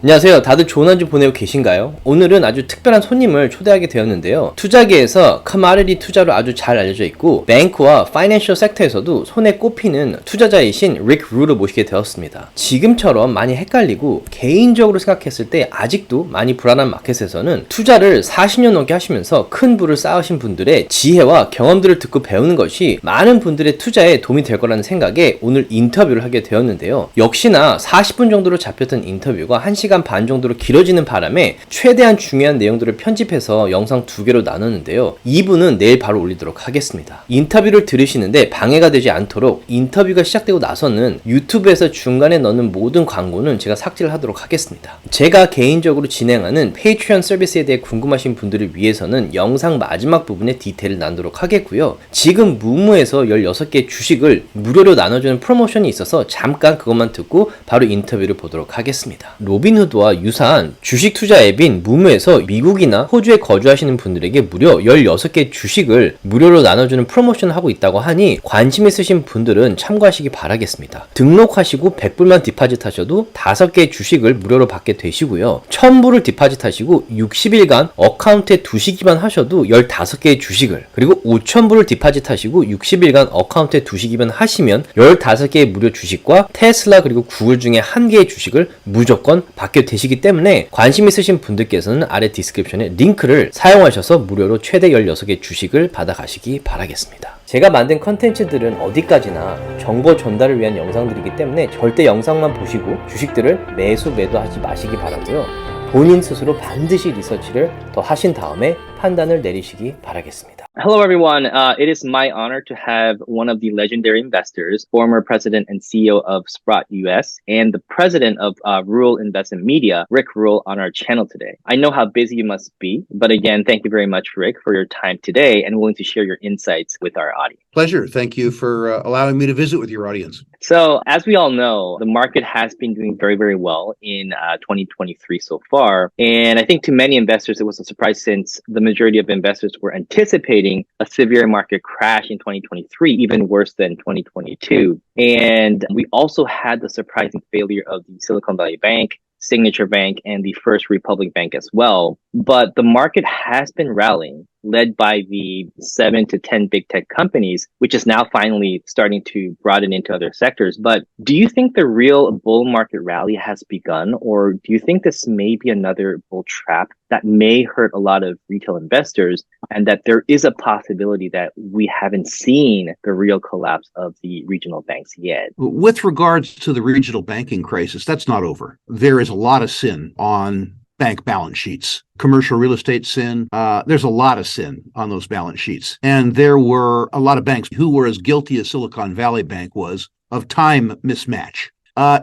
안녕하세요. 다들 좋은 한 주 보내고 계신가요? 오늘은 아주 특별한 손님을 초대하게 되었는데요. 투자계에서 커머디티 투자로 아주 잘 알려져 있고 뱅크와 파이낸셜 섹터에서도 손에 꼽히는 투자자이신 릭 루를 모시게 되었습니다. 지금처럼 많이 헷갈리고 개인적으로 생각했을 때 아직도 많이 불안한 마켓에서는 투자를 40년 넘게 하시면서 큰 부를 쌓으신 분들의 지혜와 경험들을 듣고 배우는 것이 많은 분들의 투자에 도움이 될 거라는 생각에 오늘 인터뷰를 하게 되었는데요. 역시나 40분 정도로 잡혔던 인터뷰가 1시간 반 정도로 길어지는 바람에 최대한 중요한 내용들을 편집해서 영상 2개로 나눴는데요. 2부는 내일 바로 올리도록 하겠습니다. 인터뷰를 들으시는데 방해가 되지 않도록 인터뷰가 시작되고 나서는 유튜브에서 중간에 넣는 모든 광고는 제가 삭제를 하도록 하겠습니다. 제가 개인적으로 진행하는 페이트리온 서비스에 대해 궁금하신 분들을 위해서는 영상 마지막 부분에 디테일을 나누도록 하겠고요. 지금 무무에서 16개 주식을 무료로 나눠주는 프로모션이 있어서 잠깐 그것만 듣고 바로 인터뷰를 보도록 하겠습니다. 로빈후드와 유사한 주식 투자 앱인 무무에서 미국이나 호주에 거주하시는 분들에게 무려 16개 주식을 무료로 나눠주는 프로모션을 하고 있다고 하니 관심 있으신 분들은 참고하시기 바라겠습니다. 등록하시고 100불만 디파짓 하셔도 5개의 주식을 무료로 받게 되시고요. 1000불을 디파짓 하시고 60일간 어카운트에 두시기만 하셔도 15개의 주식을, 그리고 5000불을 디파짓 하시고 60일간 어카운트에 두시기만 하시면 15개의 무료 주식과 테슬라 그리고 구글 중에 1개의 주식을 무조건 받게 되시기 때문에 관심 있으신 분들께서는 아래 디스크립션에 링크를 사용하셔서 무료로 최대 16개 주식을 받아가시기 바라겠습니다. 제가 만든 컨텐츠들은 어디까지나 정보 전달을 위한 영상들이기 때문에 절대 영상만 보시고 주식들을 매도하지 마시기 바라고요. 본인 스스로 반드시 리서치를 더 하신 다음에 판단을 내리시기 바라겠습니다. Hello, everyone. It is my honor to have one of the legendary investors, former president and CEO of Sprott US, and the president of Rural Investment Media, Rick Rule, on our channel today. I know how busy you must be, but again, thank you very much, Rick, for your time today and willing to share your insights with our audience. Pleasure. Thank you for allowing me to visit with your audience. So, as we all know, the market has been doing very, very well in 2023 so far. And I think to many investors, it was a surprise since the majority of investors were anticipating a severe market crash in 2023, even worse than 2022. And we also had the surprising failure of the Silicon Valley Bank, Signature Bank, and the First Republic Bank as well. But the market has been rallying, led by the 7 to 10 big tech companies, which is now finally starting to broaden into other sectors. But do you think the real bull market rally has begun, or do you think this may be another bull trap that may hurt a lot of retail investors, and that there is a possibility that we haven't seen the real collapse of the regional banks yet? With regards to the regional banking crisis, that's not over. There is a lot of sin on bank balance sheets. Commercial real estate sin. There's a lot of sin on those balance sheets. And there were a lot of banks who were as guilty as Silicon Valley Bank was of time mismatch.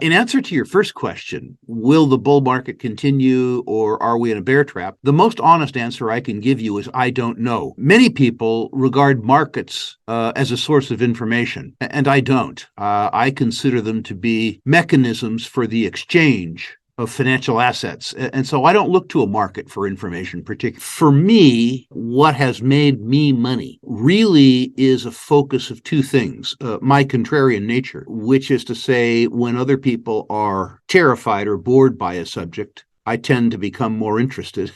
In answer to your first question, will the bull market continue or are we in a bear trap? The most honest answer I can give you is I don't know. Many people regard markets as a source of information, and I don't. I consider them to be mechanisms for the exchange of financial assets. And so I don't look to a market for information particularly. For me, what has made me money really is a focus of two things. My contrarian nature, which is to say when other people are terrified or bored by a subject, I tend to become more interested.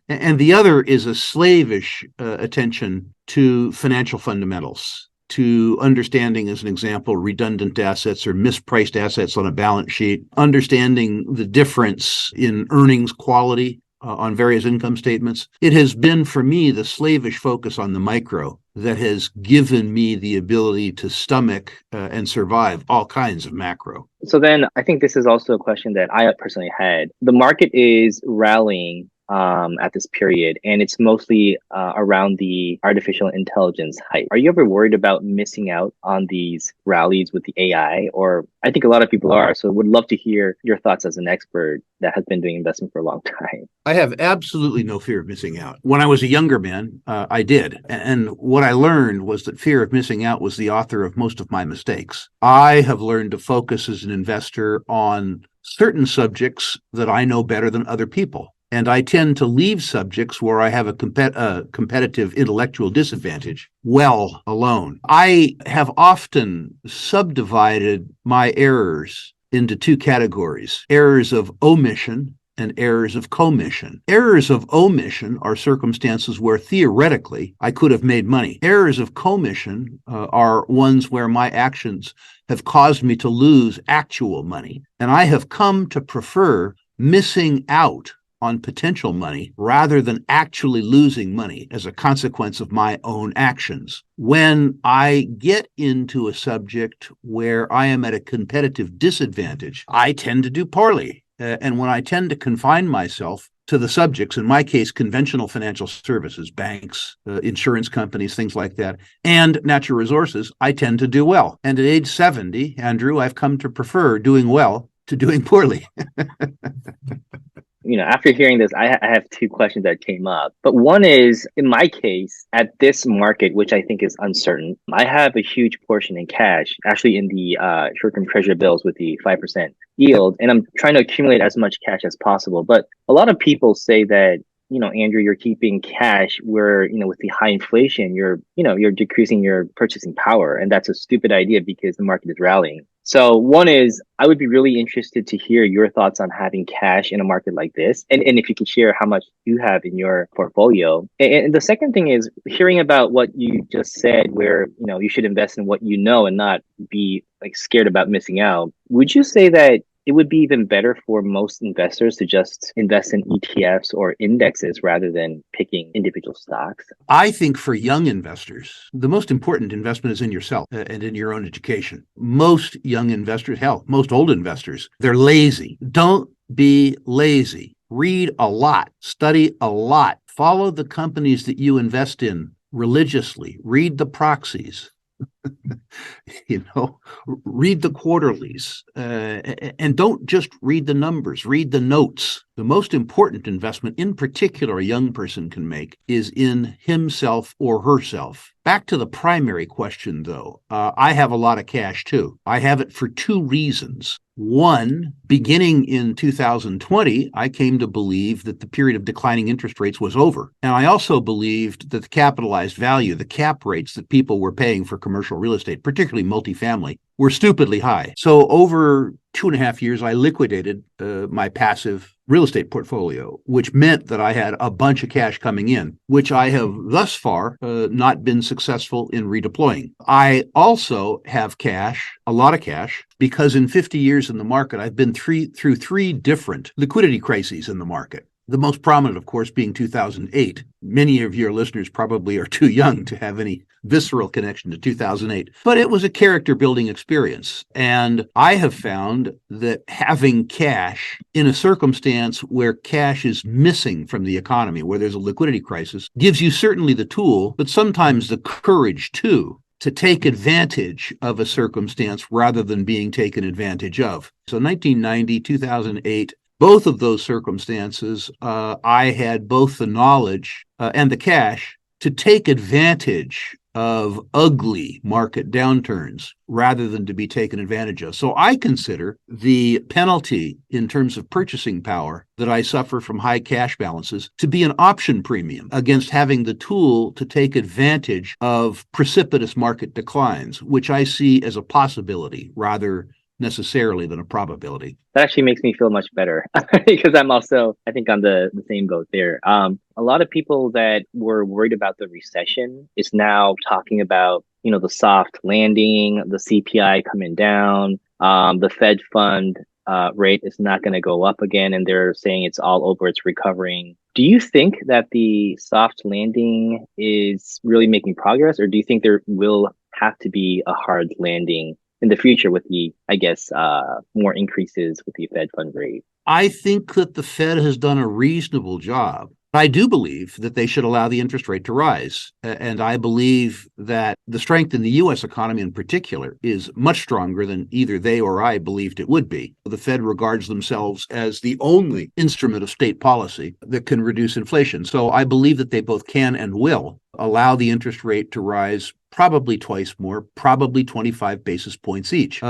And the other is a slavish attention to financial fundamentals, to understanding, as an example, redundant assets or mispriced assets on a balance sheet, understanding the difference in earnings quality on various income statements. It has been, for me, the slavish focus on the micro that has given me the ability to stomach and survive all kinds of macro. So then I think this is also a question that I personally had. The market is rallying at this period, and it's mostly around the artificial intelligence hype. Are you ever worried about missing out on these rallies with the AI? Or I think a lot of people are, so would love to hear your thoughts as an expert that has been doing investment for a long time. I have absolutely no fear of missing out. When I was a younger man, I did. And what I learned was that fear of missing out was the author of most of my mistakes. I have learned to focus as an investor on certain subjects that I know better than other people. And I tend to leave subjects where I have a competitive intellectual disadvantage well alone. I have often subdivided my errors into two categories: errors of omission and errors of commission. Errors of omission are circumstances where theoretically I could have made money. Errors of commission are ones where my actions have caused me to lose actual money. And I have come to prefer missing out on potential money rather than actually losing money as a consequence of my own actions. When I get into a subject where I am at a competitive disadvantage, I tend to do poorly. And when I tend to confine myself to the subjects, in my case, conventional financial services, banks, insurance companies, things like that, and natural resources, I tend to do well. And at age 70, Andrew, I've come to prefer doing well to doing poorly. After hearing this, I have two questions that came up. But one is, in my case, at this market, which I think is uncertain, I have a huge portion in cash, actually in the short-term treasury bills with the 5% yield. And I'm trying to accumulate as much cash as possible. But a lot of people say that, Andrew, you're keeping cash where, with the high inflation, you're decreasing your purchasing power. And that's a stupid idea because the market is rallying. So one is, I would be really interested to hear your thoughts on having cash in a market like this. And if you could share how much you have in your portfolio. And the second thing is hearing about what you just said, where, you should invest in what you know and not be scared about missing out. Would you say that it would be even better for most investors to just invest in ETFs or indexes rather than picking individual stocks? I think for young investors, the most important investment is in yourself and in your own education. Most young investors, hell, most old investors, they're lazy. Don't be lazy. Read a lot, study a lot, follow the companies that you invest in religiously, read the proxies. Read the quarterlies, and don't just read the numbers, read the notes. The most important investment, in particular, a young person can make is in himself or herself. Back to the primary question, though, I have a lot of cash, too. I have it for two reasons. One, beginning in 2020, I came to believe that the period of declining interest rates was over. And I also believed that the capitalized value, the cap rates that people were paying for commercial real estate, particularly multifamily, were stupidly high. So over 2.5 years, I liquidated my passive real estate portfolio, which meant that I had a bunch of cash coming in, which I have thus far not been successful in redeploying. I also have cash, a lot of cash, because in 50 years in the market, I've been through three different liquidity crises in the market. The most prominent, of course, being 2008. Many of your listeners probably are too young to have any visceral connection to 2008, but it was a character-building experience. And I have found that having cash in a circumstance where cash is missing from the economy, where there's a liquidity crisis, gives you certainly the tool, but sometimes the courage, too, to take advantage of a circumstance rather than being taken advantage of. So 1990, 2008, both of those circumstances, I had both the knowledge and the cash to take advantage of ugly market downturns rather than to be taken advantage of. So I consider the penalty in terms of purchasing power that I suffer from high cash balances to be an option premium against having the tool to take advantage of precipitous market declines, which I see as a possibility rather necessarily than a probability. That actually makes me feel much better because I think I'm the same boat there. A lot of people that were worried about the recession is now talking about, the soft landing, the CPI coming down, the Fed fund rate is not going to go up again. And they're saying it's all over, it's recovering. Do you think that the soft landing is really making progress, or do you think there will have to be a hard landing in the future with the, more increases with the Fed fund rate? I think that the Fed has done a reasonable job. I do believe that they should allow the interest rate to rise. And I believe that the strength in the U.S. economy in particular is much stronger than either they or I believed it would be. The Fed regards themselves as the only instrument of state policy that can reduce inflation. So I believe that they both can and will allow the interest rate to rise probably twice more, probably 25 basis points each.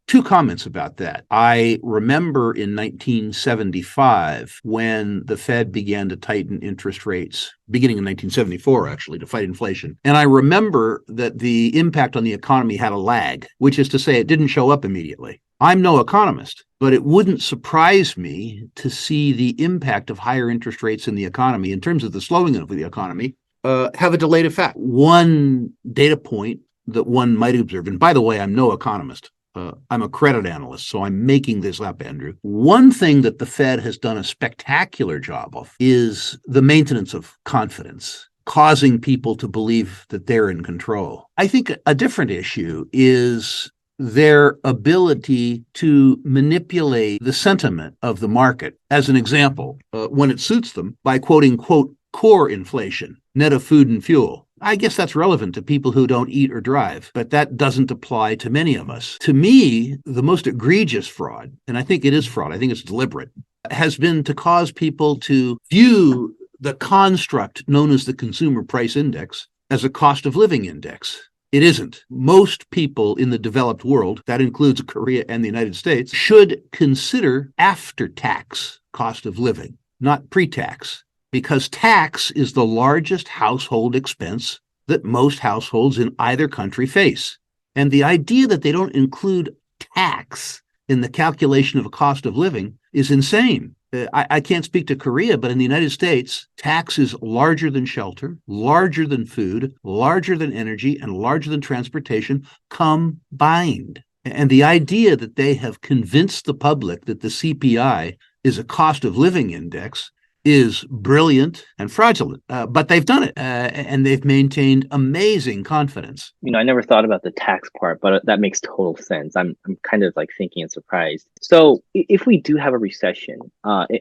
Two comments about that. I remember in 1975 when the Fed began to tighten interest rates, beginning in 1974, actually, to fight inflation. And I remember that the impact on the economy had a lag, which is to say it didn't show up immediately. I'm no economist, but it wouldn't surprise me to see the impact of higher interest rates in the economy in terms of the slowing of the economy have a delayed effect. One data point that one might observe, and by the way, I'm no economist. I'm a credit analyst, so I'm making this up, Andrew. One thing that the Fed has done a spectacular job of is the maintenance of confidence, causing people to believe that they're in control. I think a different issue is their ability to manipulate the sentiment of the market. As an example, when it suits them, by quoting, quote, core inflation, net of food and fuel. I guess that's relevant to people who don't eat or drive, but that doesn't apply to many of us. To me, the most egregious fraud, and I think it is fraud, I think it's deliberate, has been to cause people to view the construct known as the Consumer Price Index as a cost of living index. It isn't. Most people in the developed world, that includes Korea and the United States, should consider after-tax cost of living, not pre-tax, because tax is the largest household expense that most households in either country face. And the idea that they don't include tax in the calculation of a cost of living is insane. I can't speak to Korea, but in the United States, tax is larger than shelter, larger than food, larger than energy, and larger than transportation combined. And the idea that they have convinced the public that the CPI is a cost of living index is brilliant and fraudulent, but they've done it, and they've maintained amazing confidence. You know, I never thought about the tax part, but that makes total sense. I'm kind of like thinking and surprised. So if we do have a recession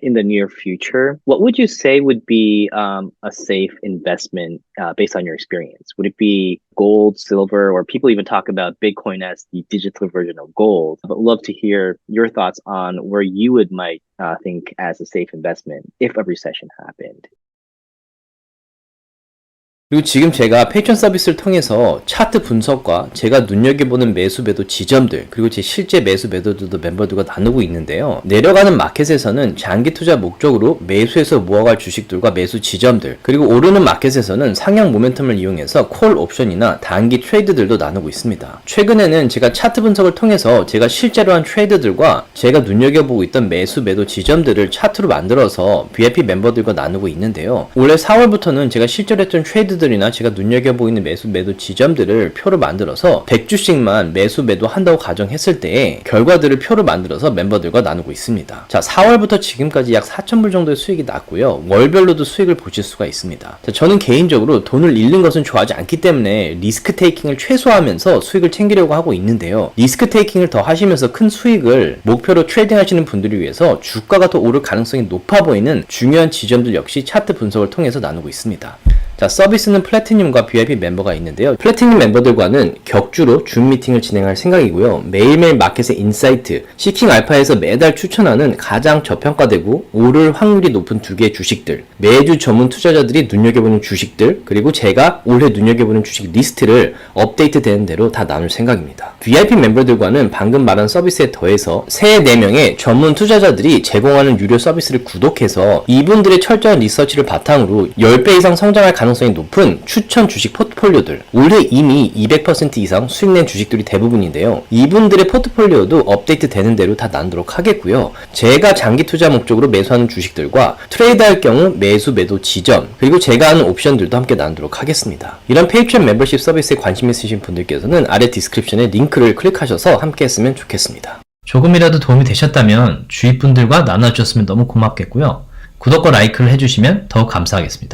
in the near future, what would you say would be a safe investment based on your experience? Would it be gold, silver, or people even talk about Bitcoin as the digital version of gold? But love to hear your thoughts on where you might think as a safe investment if a recession happened. 그리고 지금 제가 페이트런 서비스를 통해서 차트 분석과 제가 눈여겨보는 매수 매도 지점들, 그리고 제 실제 매수 매도들도 멤버들과 나누고 있는데요. 내려가는 마켓에서는 장기 투자 목적으로 매수해서 모아갈 주식들과 매수 지점들, 그리고 오르는 마켓에서는 상향 모멘텀을 이용해서 콜 옵션이나 단기 트레이드들도 나누고 있습니다. 최근에는 제가 차트 분석을 통해서 제가 실제로 한 트레이드들과 제가 눈여겨보고 있던 매수 매도 지점들을 차트로 만들어서 VIP 멤버들과 나누고 있는데요. 올해 4월부터는 제가 실제로 했던 트레이드들이나 제가 눈여겨보이는 매수 매도 지점들을 표로 만들어서 100주씩만 매수 매도 한다고 가정했을 때의 결과들을 표로 만들어서 멤버들과 나누고 있습니다. 자, 4월부터 지금까지 약 4,000불 정도의 수익이 났고요. 월별로도 수익을 보실 수가 있습니다. 자, 저는 개인적으로 돈을 잃는 것은 좋아하지 않기 때문에 리스크 테이킹을 최소화하면서 수익을 챙기려고 하고 있는데요. 리스크 테이킹을 더 하시면서 큰 수익을 목표로 트레이딩 하시는 분들을 위해서 주가가 더 오를 가능성이 높아 보이는 중요한 지점들 역시 차트 분석을 통해서 나누고 있습니다. 자, 서비스는 플래티늄과 VIP 멤버가 있는데요. 플래티늄 멤버들과는 격주로 줌 미팅을 진행할 생각이고요. 매일매일 마켓의 인사이트, 시킹 알파에서 매달 추천하는 가장 저평가되고 오를 확률이 높은 두 개의 주식들, 매주 전문 투자자들이 눈여겨보는 주식들, 그리고 제가 올해 눈여겨보는 주식 리스트를 업데이트 되는 대로 다 나눌 생각입니다. VIP 멤버들과는 방금 말한 서비스에 더해서 새 4명의 전문 투자자들이 제공하는 유료 서비스를 구독해서 이분들의 철저한 리서치를 바탕으로 10배 이상 성장할 가능성이 높은 추천 주식 포트폴리오들, 올해 이미 200% 이상 수익낸 주식들이 대부분인데요. 이분들의 포트폴리오도 업데이트 되는 대로 다 나누도록 하겠고요. 제가 장기 투자 목적으로 매수하는 주식들과 트레이드할 경우 매수 매도 지점, 그리고 제가 하는 옵션들도 함께 나누도록 하겠습니다. 이런 페이트리언 멤버십 서비스에 관심 있으신 분들께서는 아래 디스크립션에 링크를 클릭하셔서 함께 했으면 좋겠습니다. 조금이라도 도움이 되셨다면 주위 분들과 나눠주셨으면 너무 고맙겠고요. 구독과 라이크를 해주시면 더욱 감사하겠습니다.